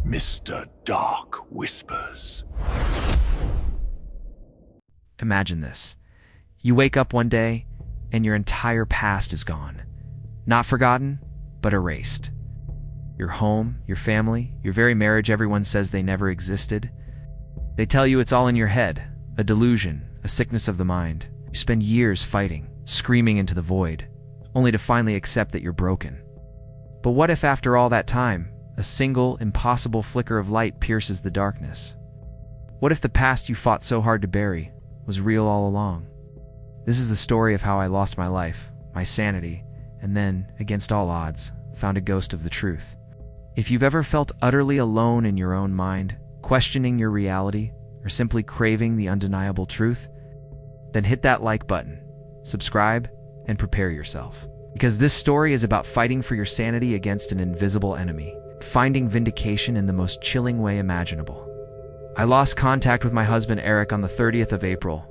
Mr. Dark Whispers. Imagine this. You wake up one day, and your entire past is gone. Not forgotten, but erased. Your home, your family, your very marriage everyone says they never existed. They tell you it's all in your head, a delusion, a sickness of the mind. You spend years fighting, screaming into the void, only to finally accept that you're broken. But what if after all that time, a single, impossible flicker of light pierces the darkness? What if the past you fought so hard to bury was real all along? This is the story of how I lost my life, my sanity, and then, against all odds, found a ghost of the truth. If you've ever felt utterly alone in your own mind, questioning your reality, or simply craving the undeniable truth, then hit that like button, subscribe, and prepare yourself. Because this story is about fighting for your sanity against an invisible enemy, finding vindication in the most chilling way imaginable. I lost contact with my husband Eric on the 30th of April,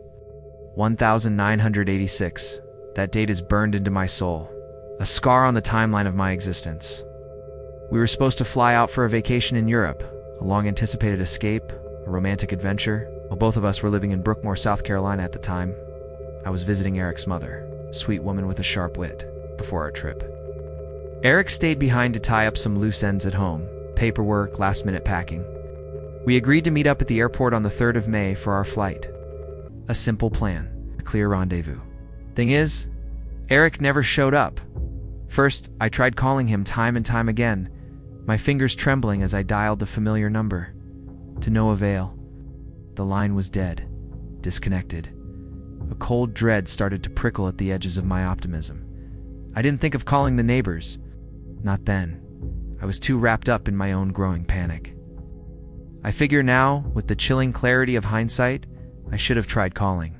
1986. That date is burned into my soul, a scar on the timeline of my existence. We were supposed to fly out for a vacation in Europe, a long-anticipated escape, a romantic adventure. While both of us were living in Brookmoor, South Carolina at the time, I was visiting Eric's mother, a sweet woman with a sharp wit, before our trip. Eric stayed behind to tie up some loose ends at home, paperwork, last-minute packing. We agreed to meet up at the airport on the 3rd of May for our flight. A simple plan, a clear rendezvous. Thing is, Eric never showed up. First, I tried calling him time and time again, my fingers trembling as I dialed the familiar number. To no avail. The line was dead, disconnected. A cold dread started to prickle at the edges of my optimism. I didn't think of calling the neighbors. Not then. I was too wrapped up in my own growing panic. I figure now, with the chilling clarity of hindsight, I should have tried calling.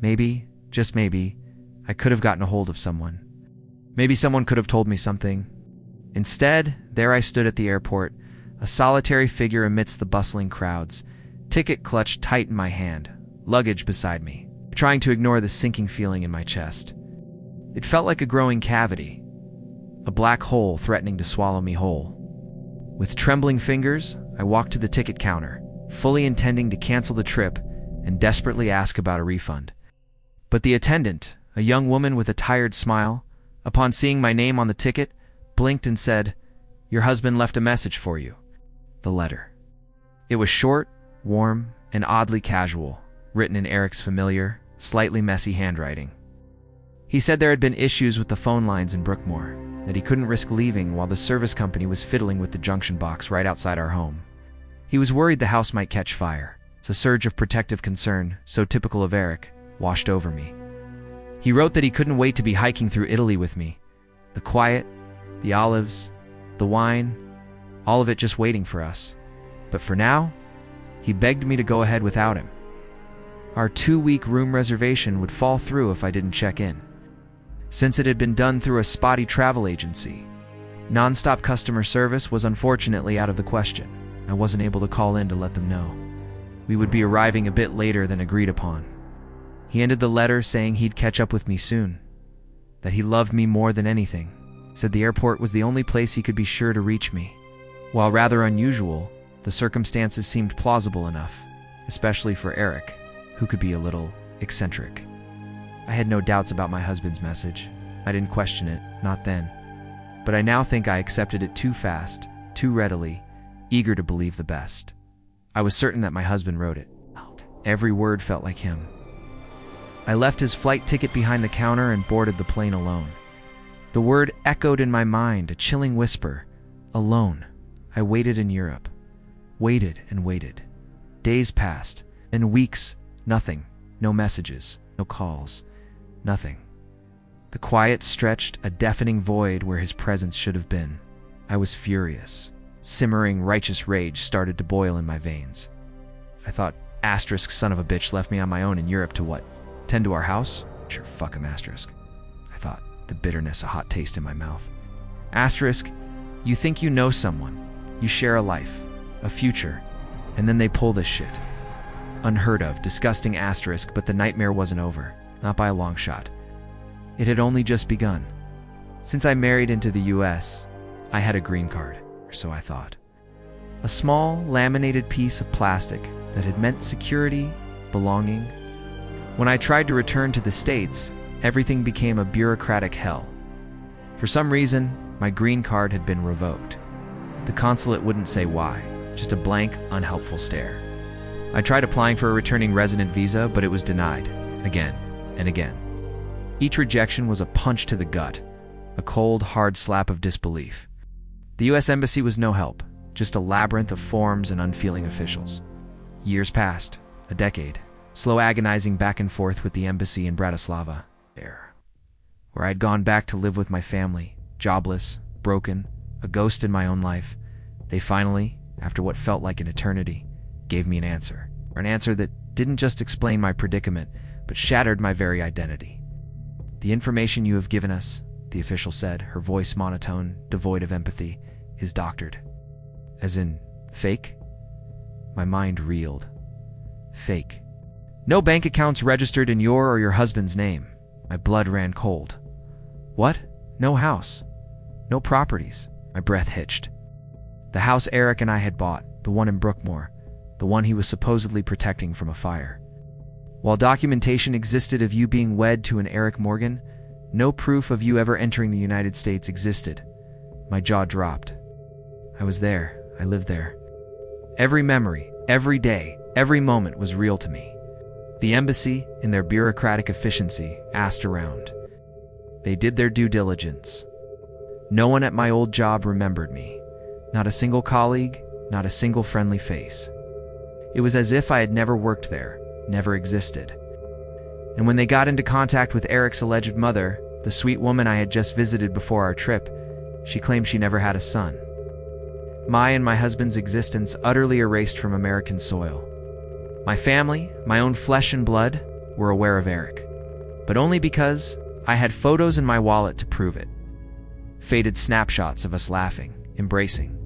Maybe, just maybe, I could have gotten a hold of someone. Maybe someone could have told me something. Instead, there I stood at the airport, a solitary figure amidst the bustling crowds, ticket clutched tight in my hand, luggage beside me, trying to ignore the sinking feeling in my chest. It felt like a growing cavity, a black hole threatening to swallow me whole. With trembling fingers, I walked to the ticket counter, fully intending to cancel the trip and desperately ask about a refund. But the attendant, a young woman with a tired smile, upon seeing my name on the ticket, blinked and said, "Your husband left a message for you." The letter. It was short, warm, and oddly casual, written in Eric's familiar, slightly messy handwriting. He said there had been issues with the phone lines in Brookmoor, that he couldn't risk leaving while the service company was fiddling with the junction box right outside our home. He was worried the house might catch fire. It's a surge of protective concern, so typical of Eric, washed over me. He wrote that he couldn't wait to be hiking through Italy with me. The quiet, the olives, the wine, all of it just waiting for us. But for now, he begged me to go ahead without him. Our 2-week room reservation would fall through if I didn't check in. Since it had been done through a spotty travel agency, non-stop customer service was unfortunately out of the question. I wasn't able to call in to let them know. We would be arriving a bit later than agreed upon. He ended the letter saying he'd catch up with me soon, that he loved me more than anything, said the airport was the only place he could be sure to reach me. While rather unusual, the circumstances seemed plausible enough, especially for Eric, who could be a little eccentric. I had no doubts about my husband's message. I didn't question it, not then. But I now think I accepted it too fast, too readily, eager to believe the best. I was certain that my husband wrote it. Every word felt like him. I left his flight ticket behind the counter and boarded the plane alone. The word echoed in my mind, a chilling whisper. Alone. I waited in Europe. Waited and waited. Days passed, and weeks, nothing. No messages, no calls, nothing. The quiet stretched a deafening void where his presence should have been. I was furious. Simmering, righteous rage started to boil in my veins. I thought, asterisk son of a bitch left me on my own in Europe to what? Tend to our house? Sure, fuck him, asterisk. I thought, the bitterness a hot taste in my mouth. Asterisk, you think you know someone, you share a life, a future, and then they pull this shit. Unheard of, disgusting asterisk, but the nightmare wasn't over, not by a long shot. It had only just begun. Since I married into the US, I had a green card, or so I thought. a small, laminated piece of plastic that had meant security, belonging. When I tried to return to the States, everything became a bureaucratic hell. For some reason, my green card had been revoked. The consulate wouldn't say why, just a blank, unhelpful stare. I tried applying for a returning resident visa, but it was denied, again and again. Each rejection was a punch to the gut, a cold, hard slap of disbelief. The U.S. Embassy was no help, just a labyrinth of forms and unfeeling officials. Years passed, a decade, slow agonizing back and forth with the embassy in Bratislava, where I'd gone back to live with my family, jobless, broken, a ghost in my own life. They finally, after what felt like an eternity, gave me an answer that didn't just explain my predicament, but shattered my very identity. "The information you have given us," the official said, her voice monotone, devoid of empathy, "is doctored." As in, fake? My mind reeled. Fake. No bank accounts registered in your or your husband's name. My blood ran cold. What? No house? No properties? My breath hitched. The house Eric and I had bought, the one in Brookmoor, the one he was supposedly protecting from a fire. While documentation existed of you being wed to an Eric Morgan, no proof of you ever entering the United States existed. My jaw dropped. I was there. I lived there. Every memory, every day, every moment was real to me. The embassy, in their bureaucratic efficiency, asked around. They did their due diligence. No one at my old job remembered me. Not a single colleague, not a single friendly face. It was as if I had never worked there, never existed. And when they got into contact with Eric's alleged mother, the sweet woman I had just visited before our trip, she claimed she never had a son. My and my husband's existence utterly erased from American soil. My family, my own flesh and blood, were aware of Eric, but only because I had photos in my wallet to prove it. Faded snapshots of us laughing, embracing.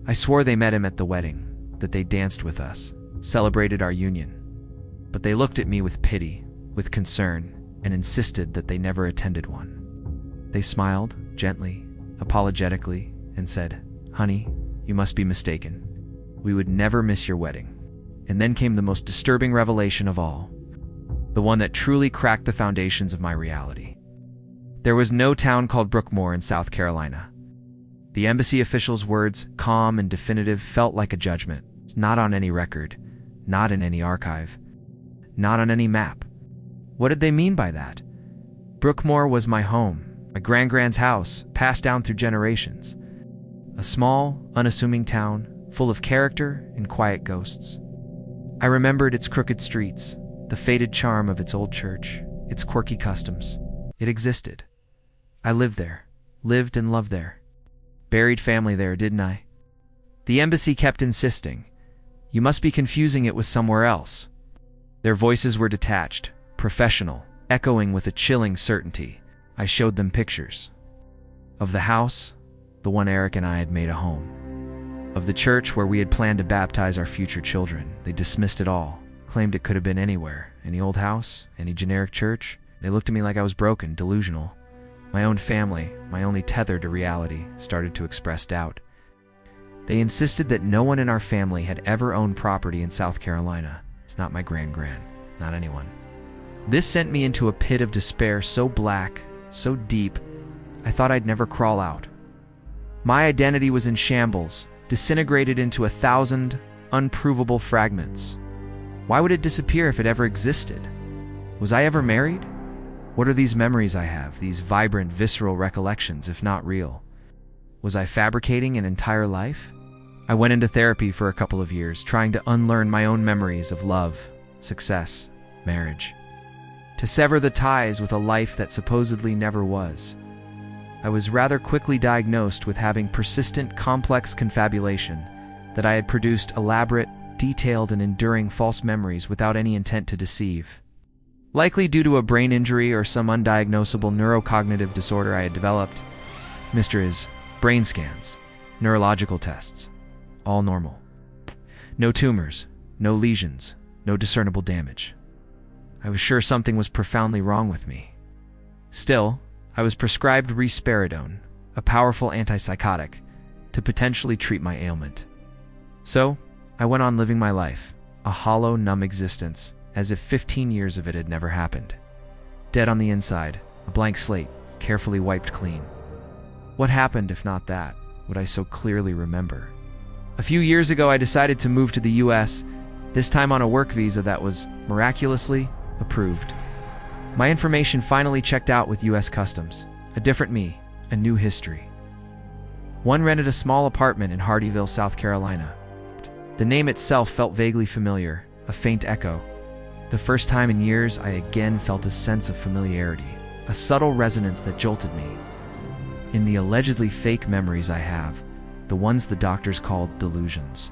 I swore they met him at the wedding, that they danced with us, celebrated our union. But they looked at me with pity, with concern, and insisted that they never attended one. They smiled, gently, apologetically, and said, "Honey, you must be mistaken. We would never miss your wedding." And then came the most disturbing revelation of all, the one that truly cracked the foundations of my reality. There was no town called Brookmoor in South Carolina. The embassy official's words, calm and definitive, felt like a judgment. Not on any record, not in any archive, not on any map. What did they mean by that? Brookmoor was my home, my grand's house, passed down through generations. A small, unassuming town, full of character and quiet ghosts. I remembered its crooked streets, the faded charm of its old church, its quirky customs. It existed. I lived there, lived and loved there. Buried family there, didn't I? The embassy kept insisting, "You must be confusing it with somewhere else." Their voices were detached, professional, echoing with a chilling certainty. I showed them pictures. Of the house, the one Eric and I had made a home. Of the church where we had planned to baptize our future children. They dismissed it all, claimed it could have been anywhere. Any old house, any generic church. They looked at me like I was broken, delusional. My own family, my only tether to reality, started to express doubt. They insisted that no one in our family had ever owned property in South Carolina. It's not my grand, not anyone. This sent me into a pit of despair so black, so deep, I thought I'd never crawl out. My identity was in shambles, disintegrated into 1,000 unprovable fragments. Why would it disappear if it ever existed? Was I ever married? What are these memories I have, these vibrant, visceral recollections, if not real? Was I fabricating an entire life? I went into therapy for a couple of years, trying to unlearn my own memories of love, success, marriage. To sever the ties with a life that supposedly never was. I was rather quickly diagnosed with having persistent, complex confabulation, that I had produced elaborate, detailed, and enduring false memories without any intent to deceive. Likely due to a brain injury or some undiagnosable neurocognitive disorder I had developed. Mr. Brain scans, neurological tests, all normal. No tumors, no lesions, no discernible damage. I was sure something was profoundly wrong with me. Still, I was prescribed risperidone, a powerful antipsychotic, to potentially treat my ailment. So, I went on living my life, a hollow, numb existence, as if 15 years of it had never happened. Dead on the inside, a blank slate, carefully wiped clean. What happened if not that, would I so clearly remember? A few years ago, I decided to move to the US, this time on a work visa that was, miraculously, approved. My information finally checked out with US Customs. A different me, a new history. One rented a small apartment in Hardyville, South Carolina. The name itself felt vaguely familiar, a faint echo. The first time in years, I again felt a sense of familiarity, a subtle resonance that jolted me. In the allegedly fake memories I have, the ones the doctors called delusions.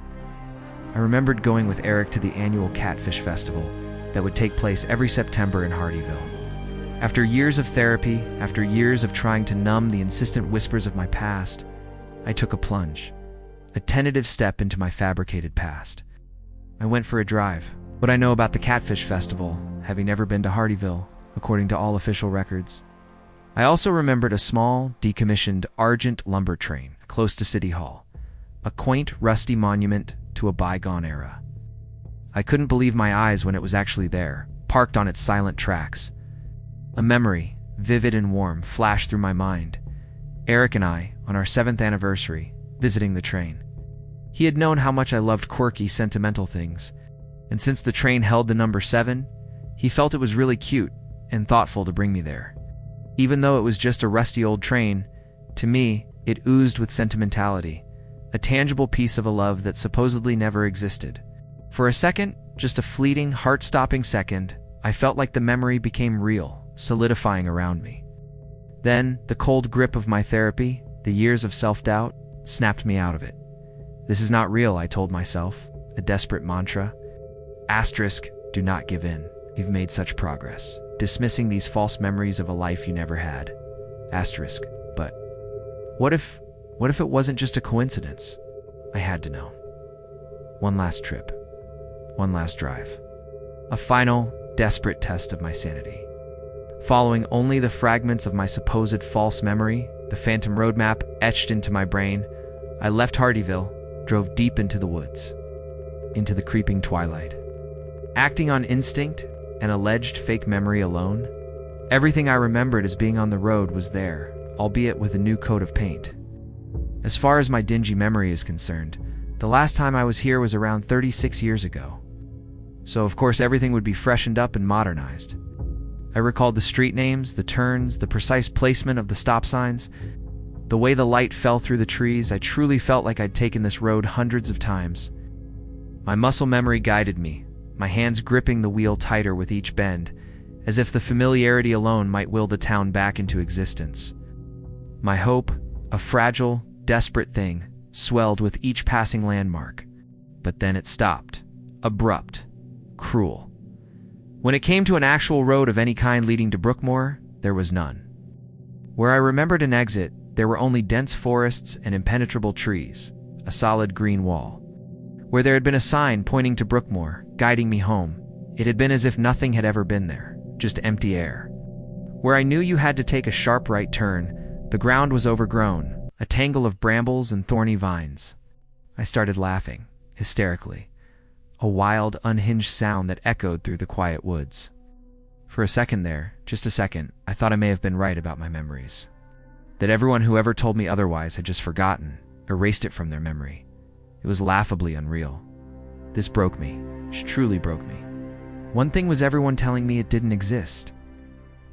I remembered going with Eric to the annual Catfish Festival that would take place every September in Hardyville. After years of therapy, after years of trying to numb the insistent whispers of my past, I took a plunge, a tentative step into my fabricated past. I went for a drive. What I know about the Catfish Festival, having never been to Hardyville, according to all official records. I also remembered a small, decommissioned Argent lumber train close to City Hall, a quaint, rusty monument to a bygone era. I couldn't believe my eyes when it was actually there, parked on its silent tracks. A memory, vivid and warm, flashed through my mind. Eric and I, on our 7th anniversary, visiting the train. He had known how much I loved quirky, sentimental things, and since the train held the number 7, he felt it was really cute and thoughtful to bring me there. Even though it was just a rusty old train, to me, it oozed with sentimentality, a tangible piece of a love that supposedly never existed. For a second, just a fleeting, heart-stopping second, I felt like the memory became real, solidifying around me. Then, the cold grip of my therapy, the years of self-doubt, snapped me out of it. This is not real, I told myself, a desperate mantra. Asterisk, do not give in. You've made such progress. Dismissing these false memories of a life you never had. Asterisk, but what if it wasn't just a coincidence? I had to know. One last trip. One last drive. A final, desperate test of my sanity. Following only the fragments of my supposed false memory, the phantom roadmap etched into my brain, I left Hardyville, drove deep into the woods, into the creeping twilight. Acting on instinct, an alleged fake memory alone, everything I remembered as being on the road was there, albeit with a new coat of paint. As far as my dingy memory is concerned, the last time I was here was around 36 years ago. So of course everything would be freshened up and modernized. I recalled the street names, the turns, the precise placement of the stop signs. The way the light fell through the trees, I truly felt like I'd taken this road hundreds of times. My muscle memory guided me, my hands gripping the wheel tighter with each bend, as if the familiarity alone might will the town back into existence. My hope, a fragile, desperate thing, swelled with each passing landmark. But then it stopped. Abrupt. Cruel. When it came to an actual road of any kind leading to Brookmoor, there was none. Where I remembered an exit, there were only dense forests and impenetrable trees, a solid green wall. Where there had been a sign pointing to Brookmoor, guiding me home, it had been as if nothing had ever been there, just empty air. Where I knew you had to take a sharp right turn, the ground was overgrown, a tangle of brambles and thorny vines. I started laughing, hysterically, a wild, unhinged sound that echoed through the quiet woods. For a second there, just a second, I thought I may have been right about my memories. That everyone who ever told me otherwise had just forgotten, erased it from their memory. It was laughably unreal. This broke me. It truly broke me. One thing was everyone telling me it didn't exist.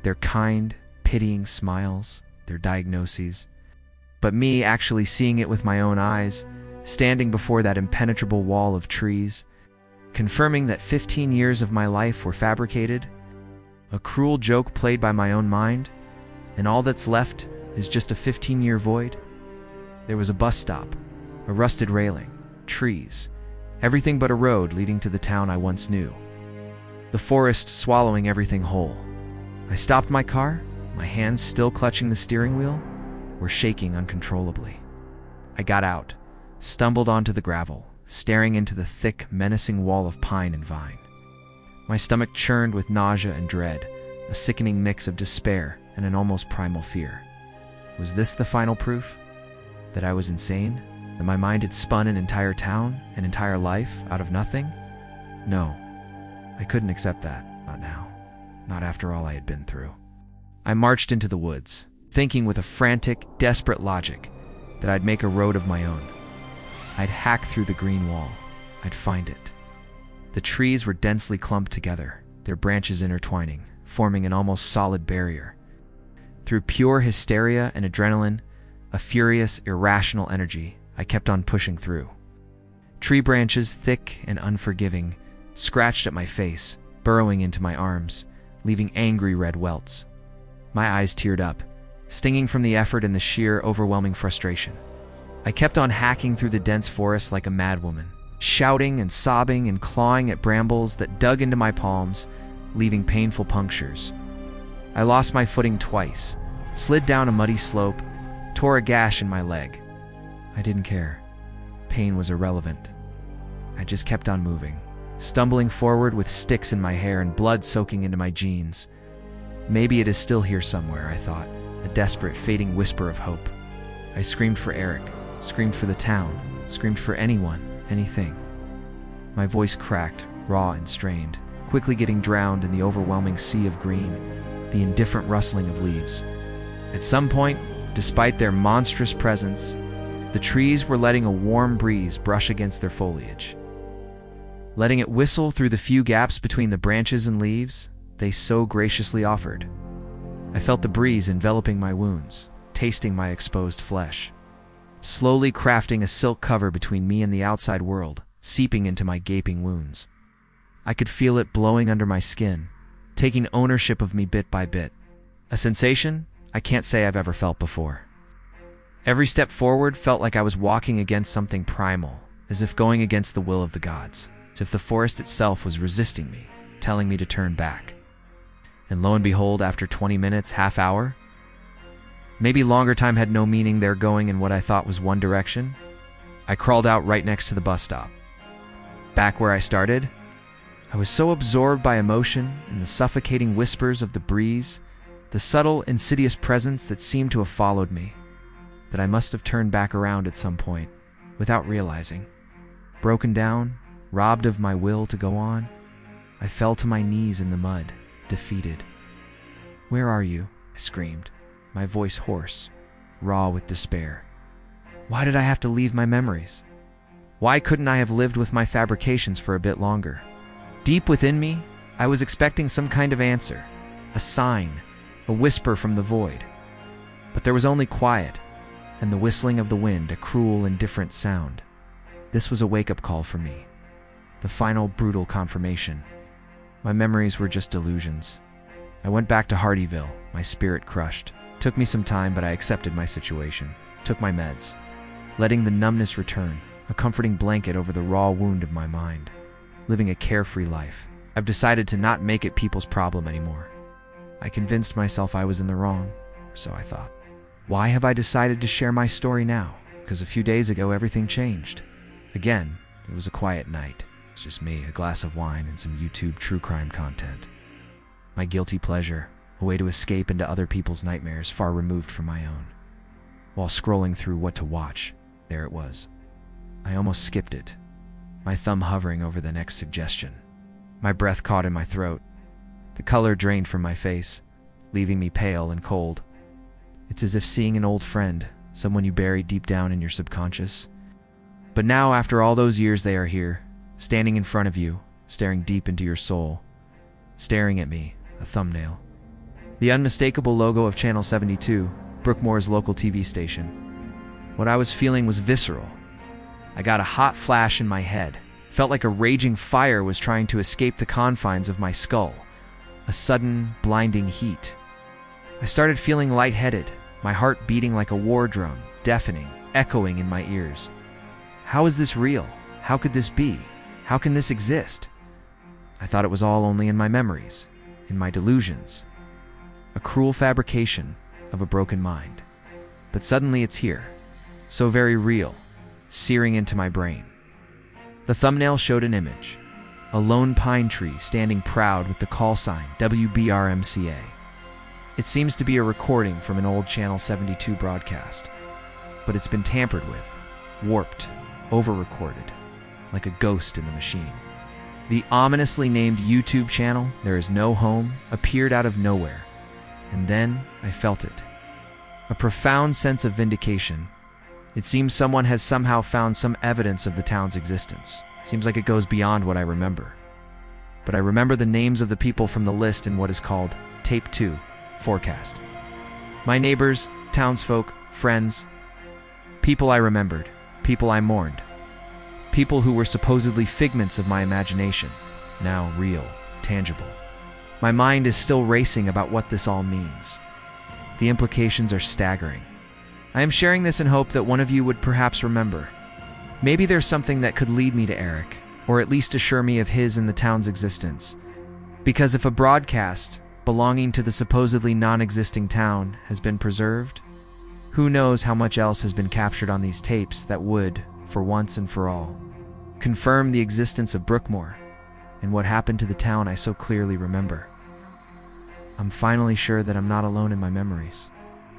Their kind, pitying smiles, their diagnoses. But me actually seeing it with my own eyes, standing before that impenetrable wall of trees, confirming that 15 years of my life were fabricated, a cruel joke played by my own mind, and all that's left is just a 15-year void. There was a bus stop, a rusted railing, trees, everything but a road leading to the town I once knew. The forest swallowing everything whole. I stopped my car, my hands still clutching the steering wheel, were shaking uncontrollably. I got out, stumbled onto the gravel, staring into the thick, menacing wall of pine and vine. My stomach churned with nausea and dread, a sickening mix of despair and an almost primal fear. Was this the final proof? That I was insane? That my mind had spun an entire town, an entire life, out of nothing? No, I couldn't accept that. Not now. Not after all I had been through. I marched into the woods, thinking with a frantic, desperate logic that I'd make a road of my own. I'd hack through the green wall. I'd find it. The trees were densely clumped together, their branches intertwining, forming an almost solid barrier. Through pure hysteria and adrenaline, a furious, irrational energy, I kept on pushing through. Tree branches, thick and unforgiving, scratched at my face, burrowing into my arms, leaving angry red welts. My eyes teared up, stinging from the effort and the sheer, overwhelming frustration. I kept on hacking through the dense forest like a madwoman, shouting and sobbing and clawing at brambles that dug into my palms, leaving painful punctures. I lost my footing twice, slid down a muddy slope, tore a gash in my leg. I didn't care. Pain was irrelevant. I just kept on moving, stumbling forward with sticks in my hair and blood soaking into my jeans. Maybe it is still here somewhere, I thought, a desperate, fading whisper of hope. I screamed for Eric, screamed for the town, screamed for anyone, anything. My voice cracked, raw and strained, quickly getting drowned in the overwhelming sea of green, the indifferent rustling of leaves. At some point, despite their monstrous presence, the trees were letting a warm breeze brush against their foliage. Letting it whistle through the few gaps between the branches and leaves they so graciously offered. I felt the breeze enveloping my wounds, tasting my exposed flesh, slowly crafting a silk cover between me and the outside world, seeping into my gaping wounds. I could feel it blowing under my skin, taking ownership of me bit by bit. A sensation I can't say I've ever felt before. Every step forward felt like I was walking against something primal, as if going against the will of the gods, as if the forest itself was resisting me, telling me to turn back. And lo and behold, after 20 minutes, half hour, maybe longer time had no meaning there going in what I thought was one direction, I crawled out right next to the bus stop. Back where I started, I was so absorbed by emotion and the suffocating whispers of the breeze, the subtle, insidious presence that seemed to have followed me, that I must have turned back around at some point, without realizing. Broken down, robbed of my will to go on, I fell to my knees in the mud, defeated. "Where are you?" I screamed, my voice hoarse, raw with despair. Why did I have to leave my memories? Why couldn't I have lived with my fabrications for a bit longer? Deep within me, I was expecting some kind of answer, a sign, a whisper from the void. But there was only quiet, and the whistling of the wind, a cruel, indifferent sound. This was a wake-up call for me, the final brutal confirmation. My memories were just delusions. I went back to Hardyville, my spirit crushed. Took me some time, but I accepted my situation, took my meds, letting the numbness return, a comforting blanket over the raw wound of my mind, living a carefree life. I've decided to not make it people's problem anymore. I convinced myself I was in the wrong, or so I thought. Why have I decided to share my story now? Because a few days ago, everything changed. Again, it was a quiet night. It's just me, a glass of wine, and some YouTube true crime content. My guilty pleasure, a way to escape into other people's nightmares far removed from my own. While scrolling through what to watch, there it was. I almost skipped it, my thumb hovering over the next suggestion. My breath caught in my throat. The color drained from my face, leaving me pale and cold. It's as if seeing an old friend, someone you buried deep down in your subconscious. But now, after all those years, they are here, standing in front of you, staring deep into your soul. Staring at me, a thumbnail. The unmistakable logo of Channel 72, Brookmoor's local TV station. What I was feeling was visceral. I got a hot flash in my head. Felt like a raging fire was trying to escape the confines of my skull. A sudden, blinding heat. I started feeling lightheaded, my heart beating like a war drum, deafening, echoing in my ears. How is this real? How could this be? How can this exist? I thought it was all only in my memories, in my delusions. A cruel fabrication of a broken mind. But suddenly it's here, so very real, searing into my brain. The thumbnail showed an image, a lone pine tree standing proud with the call sign WBRMCA. It seems to be a recording from an old Channel 72 broadcast, but it's been tampered with, warped, over-recorded, like a ghost in the machine. The ominously named YouTube channel, There Is No Home, appeared out of nowhere. And then I felt it. A profound sense of vindication. It seems someone has somehow found some evidence of the town's existence. It seems like it goes beyond what I remember. But I remember the names of the people from the list in what is called Tape 2, Forecast. My neighbors, townsfolk, friends. People I remembered. People I mourned. People who were supposedly figments of my imagination, now real, tangible. My mind is still racing about what this all means. The implications are staggering. I am sharing this in hope that one of you would perhaps remember. Maybe there's something that could lead me to Eric, or at least assure me of his and the town's existence. Because if a broadcast belonging to the supposedly non-existing town has been preserved, who knows how much else has been captured on these tapes that would, for once and for all, confirm the existence of Brookmoor and what happened to the town I so clearly remember. I'm finally sure that I'm not alone in my memories.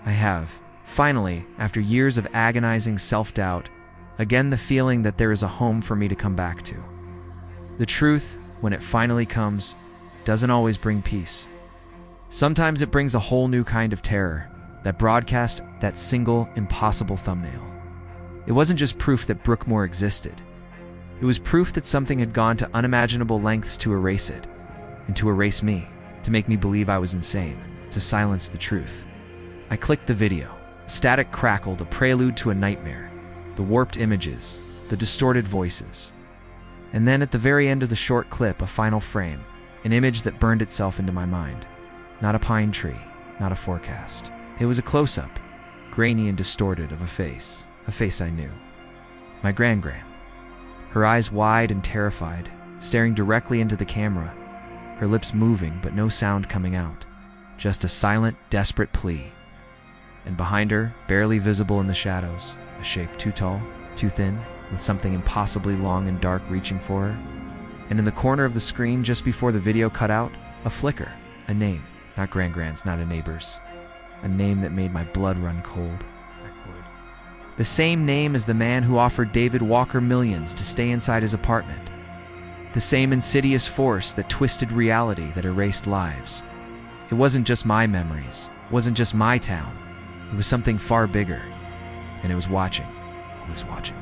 I have, finally, after years of agonizing self-doubt, again the feeling that there is a home for me to come back to. The truth, when it finally comes, doesn't always bring peace. Sometimes it brings a whole new kind of terror that broadcast that single, impossible thumbnail. It wasn't just proof that Brookmoor existed. It was proof that something had gone to unimaginable lengths to erase it, and to erase me, to make me believe I was insane, to silence the truth. I clicked the video. Static crackled, a prelude to a nightmare. The warped images, the distorted voices. And then at the very end of the short clip, a final frame, an image that burned itself into my mind. Not a pine tree, not a forecast. It was a close-up, grainy and distorted, of a face I knew. My gran-gran. Her eyes wide and terrified, staring directly into the camera, her lips moving but no sound coming out. Just a silent, desperate plea. And behind her, barely visible in the shadows, a shape too tall, too thin, with something impossibly long and dark reaching for her. And in the corner of the screen, just before the video cut out, a flicker, a name. Not gran-gran's, not a neighbor's. A name that made my blood run cold. The same name as the man who offered David Walker millions to stay inside his apartment. The same insidious force that twisted reality, that erased lives. It wasn't just my memories. It wasn't just my town. It was something far bigger. And it was watching. It was watching.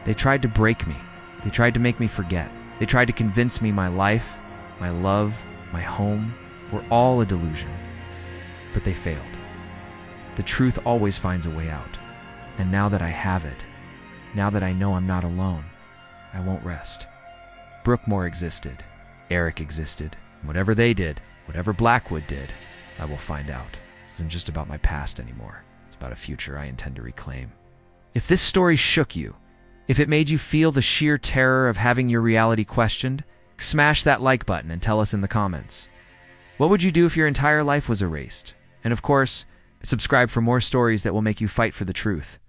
They tried to break me. They tried to make me forget. They tried to convince me my life, my love, my home were all a delusion. But they failed. The truth always finds a way out. And now that I have it, now that I know I'm not alone, I won't rest. Brookmoor existed. Eric existed. Whatever they did, whatever Blackwood did, I will find out. This isn't just about my past anymore. It's about a future I intend to reclaim. If this story shook you, if it made you feel the sheer terror of having your reality questioned, smash that like button and tell us in the comments. What would you do if your entire life was erased? And of course, subscribe for more stories that will make you fight for the truth.